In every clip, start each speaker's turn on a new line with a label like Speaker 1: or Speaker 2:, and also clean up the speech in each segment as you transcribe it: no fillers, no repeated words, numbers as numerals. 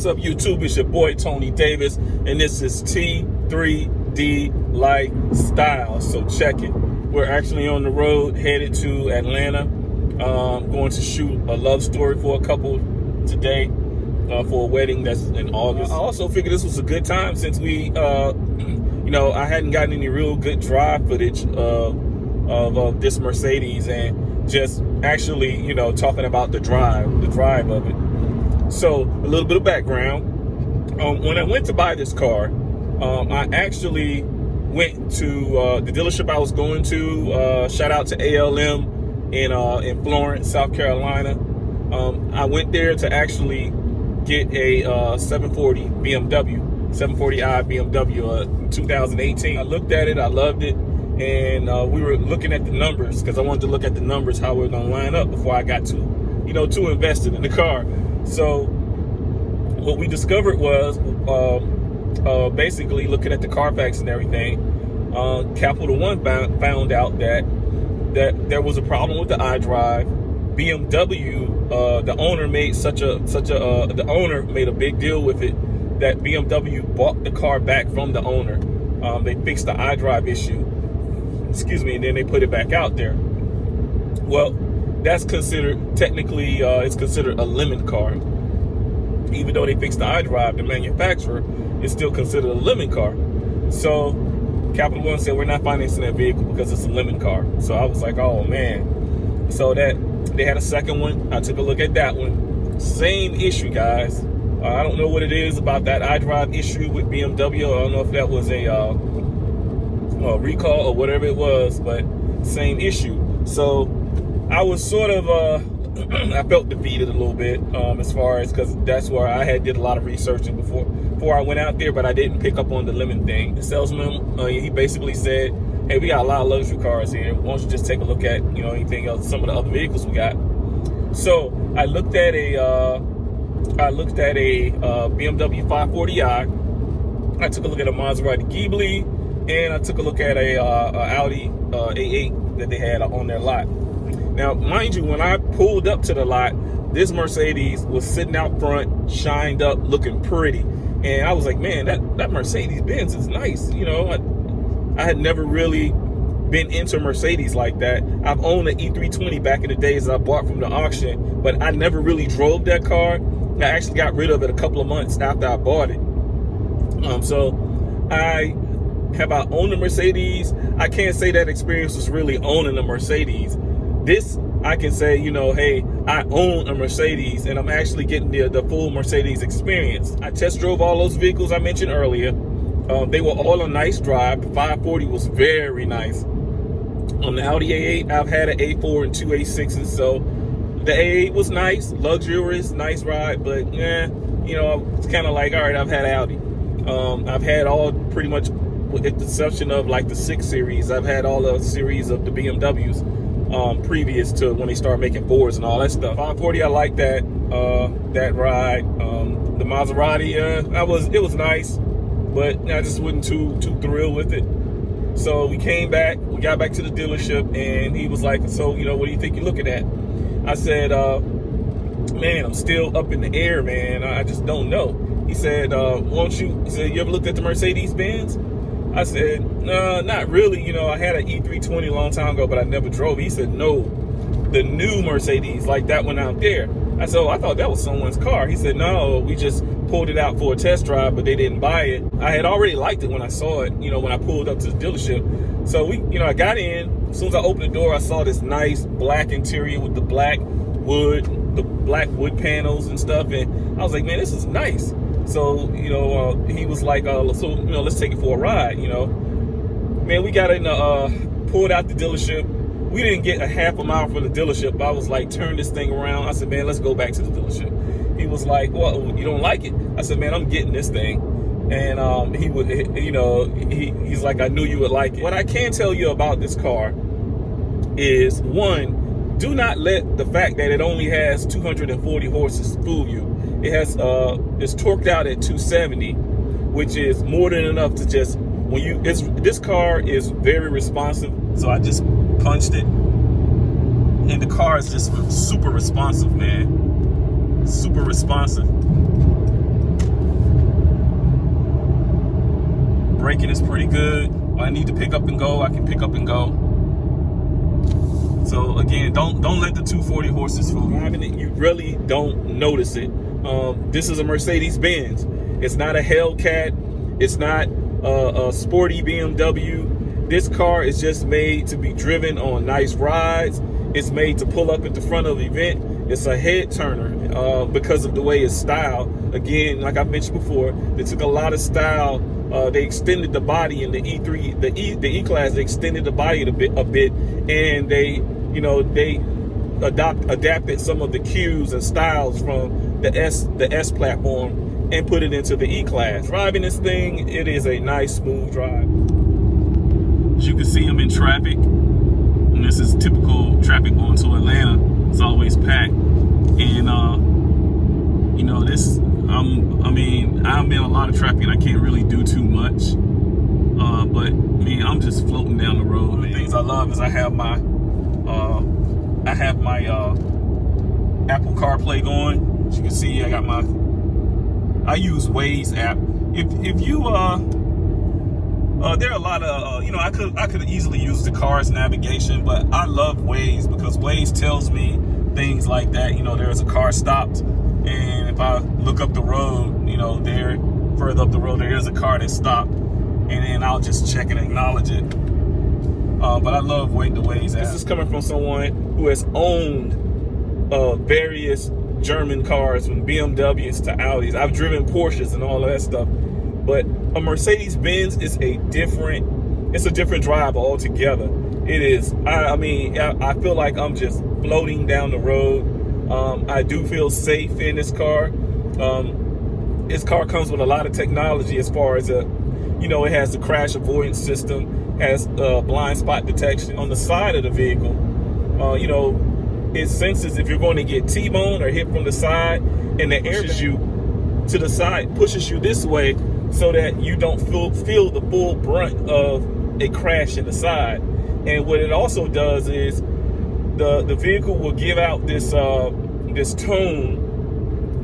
Speaker 1: What's up, YouTube? It's your boy Tony Davis, and this is T3D Lifestyle. So check it. We're actually on the road headed to Atlanta. Going to shoot a love story for a couple today for a wedding that's in August. I also figured this was a good time since we, I hadn't gotten any real good drive footage of this Mercedes, and just actually, talking about the drive of it. So a little bit of background. When I went to buy this car, I actually went to the dealership I was going to. Shout out to ALM in Florence, South Carolina. I went there to actually get a 740 BMW, 740i BMW 2018. I looked at it, I loved it, and we were looking at the numbers because I wanted to look at the numbers, how we're going to line up before I got too invested in the car. So what we discovered was basically looking at the Carfax and everything, Capital One found out that there was a problem with the iDrive. BMW, the owner made the owner made a big deal with it that BMW bought the car back from the owner. They fixed the iDrive issue, and then they put it back out there. Well, that's considered, technically, it's considered a lemon car. Even though they fixed the iDrive, the manufacturer is still considered a lemon car. So Capital One said, we're not financing that vehicle because it's a lemon car. So I was like, oh man. So that they had a second one. I took a look at that one. Same issue, guys. I don't know what it is about that iDrive issue with BMW. I don't know if that was a recall or whatever it was, but same issue. So I was sort of, I felt defeated a little bit as far as, because that's where I did a lot of researching before I went out there, but I didn't pick up on the lemon thing. The salesman, he basically said, hey, we got a lot of luxury cars here. Why don't you just take a look at, anything else, some of the other vehicles we got. So I looked at a BMW 540i. I took a look at a Maserati Ghibli, and I took a look at a Audi A8 that they had on their lot. Now, mind you, when I pulled up to the lot, this Mercedes was sitting out front, shined up, looking pretty. And I was like, man, that Mercedes Benz is nice. I had never really been into Mercedes like that. I've owned an E300 back in the days that I bought from the auction, but I never really drove that car. I actually got rid of it a couple of months after I bought it. So I owned a Mercedes. I can't say that experience was really owning a Mercedes. This, I can say, hey, I own a Mercedes, and I'm actually getting the full Mercedes experience. I test drove all those vehicles I mentioned earlier. They were all a nice drive. The 540 was very nice. On the Audi A8, I've had an A4 and two A6s, so the A8 was nice, luxurious, nice ride, but it's kind of like, all right, I've had Audi. I've had all pretty much, with the exception of like the 6 Series, I've had all the series of the BMWs. Previous to when they started making Fords and all that stuff. 540, I like that ride. The Maserati, it was nice, but I just wasn't too thrilled with it. So we got back to the dealership, and he was like, so what do you think you're looking at? I said, man, I'm still up in the air, man. I just don't know. He said, he said, you ever looked at the Mercedes Benz? I said, not really. I had an E320 a long time ago, but I never drove it. He said, no, the new Mercedes, like that one out there. I said, oh, I thought that was someone's car. He said, no, we just pulled it out for a test drive, but they didn't buy it. I had already liked it when I saw it, when I pulled up to the dealership. So I got in. As soon as I opened the door, I saw this nice black interior with the black wood panels and stuff. And I was like, man, this is nice. So, he was like, let's take it for a ride, Man, we got in pulled out the dealership. We didn't get a half a mile from the dealership. I was like, turn this thing around. I said, man, let's go back to the dealership. He was like, well, you don't like it? I said, man, I'm getting this thing. And he's like, I knew you would like it. What I can tell you about this car is, one, do not let the fact that it only has 240 horses fool you. It has it's torqued out at 270, which is more than enough to just this car is very responsive. So I just punched it, and the car is just super responsive, man. Super responsive. braking is pretty good. When I need to pick up and go, I can pick up and go. So again, don't let the 240 horses fool you. Having it, you really don't notice it. This is a Mercedes Benz. It's not a Hellcat. It's not a sporty BMW. This car is just made to be driven on nice rides. It's made to pull up at the front of the event. It's a head turner because of the way it's styled. Again, like I mentioned before, they took a lot of style. They extended the body in the E3, the E-Class. They extended the body a bit, and they adapted some of the cues and styles from the S platform and put it into the E-Class. Driving this thing, it is a nice, smooth drive. As you can see, I'm in traffic, and this is typical traffic going to Atlanta. It's always packed, and I'm in a lot of traffic and I can't really do too much. But man, I'm just floating down the road. One of the things I love is I have my Apple CarPlay going. As you can see, I use Waze app. If you there are a lot of I could easily use the car's navigation, but I love Waze because Waze tells me things like that. There's a car stopped, and if I look up the road, there further up the road there is a car that stopped, and then I'll just check and acknowledge it. But I love the Waze app. This is coming from someone who has owned various German cars, from BMWs to Audis. I've driven Porsches and all of that stuff, but a Mercedes Benz is a different drive altogether. It is. I feel like I'm just floating down the road. I do feel safe in this car. This car comes with a lot of technology as far as it has the crash avoidance system, has blind spot detection on the side of the vehicle. It senses if you're going to get T-boned or hit from the side, and the air pushes you to the side, pushes you this way so that you don't feel the full brunt of a crash in the side. And what it also does is the vehicle will give out this tone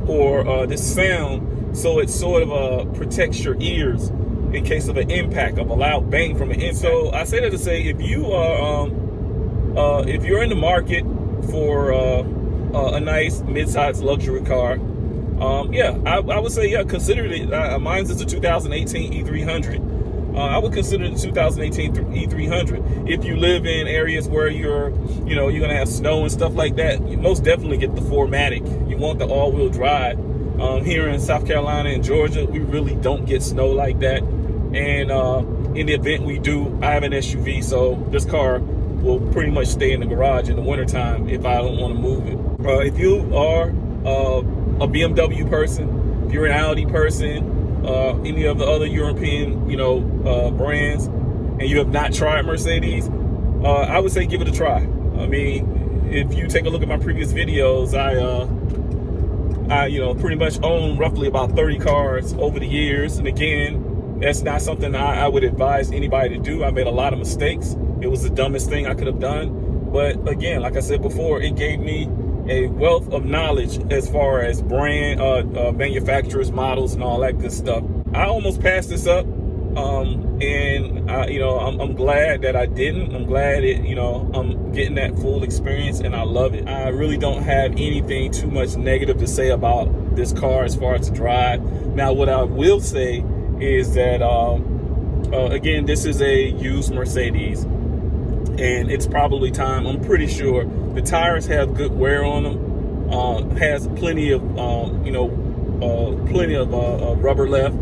Speaker 1: or this sound, so it sort of protects your ears in case of an impact, of a loud bang from an impact. So I say that to say, if you are if you're in the market for a nice mid-sized luxury car, I would say consider it. Mine's is a 2018 E300. I would consider the 2018 E300. If you live in areas where you're gonna have snow and stuff like that, you most definitely get the 4MATIC. You want the all-wheel drive. Here in South Carolina and Georgia, we really don't get snow like that. And in the event we do, I have an SUV, so this car will pretty much stay in the garage in the wintertime if I don't want to move it. If you are a BMW person, if you're an Audi person, any of the other European, brands, and you have not tried Mercedes, I would say give it a try. I mean, if you take a look at my previous videos, I pretty much own roughly about 30 cars over the years. And again, that's not something I would advise anybody to do. I made a lot of mistakes. It was the dumbest thing I could have done. But again, like I said before, it gave me a wealth of knowledge as far as brand, manufacturers, models, and all that good stuff. I almost passed this up, and I'm glad that I didn't. I'm glad I'm getting that full experience, and I love it. I really don't have anything too much negative to say about this car as far as the drive. Now, what I will say is that again, this is a used Mercedes, and it's probably time. I'm pretty sure the tires have good wear on them. Has plenty of rubber left,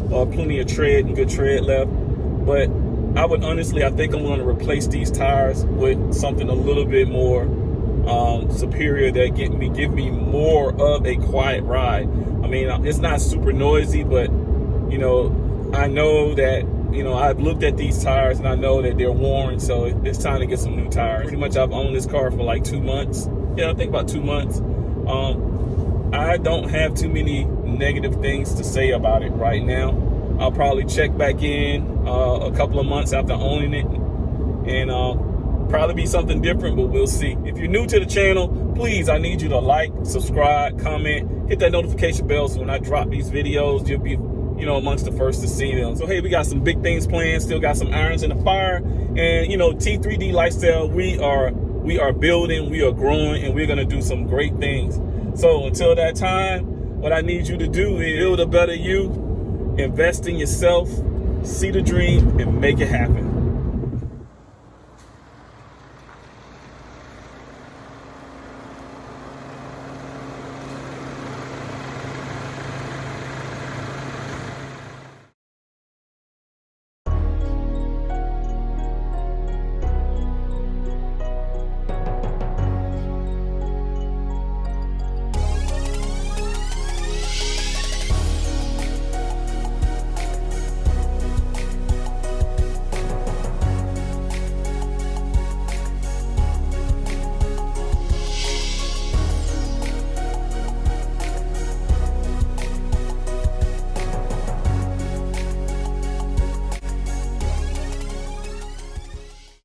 Speaker 1: plenty of tread and good tread left. But I think I'm going to replace these tires with something a little bit more superior that give me more of a quiet ride. I mean, it's not super noisy, but I know that I've looked at these tires and I know that they're worn, so it's time to get some new tires. Pretty much I've owned this car for like 2 months. Yeah, I think about 2 months. I don't have too many negative things to say about it right now. I'll probably check back in a couple of months after owning it, and probably be something different, but we'll see. If you're new to the channel, please, I need you to like, subscribe, comment, hit that notification bell so when I drop these videos, you'll be you know, amongst the first to see them. So hey, we got some big things planned, still got some irons in the fire. And you know, T3D Lifestyle, we are building, we are growing, and we're gonna do some great things. So until that time, what I need you to do is build a better you, invest in yourself, see the dream, and make it happen.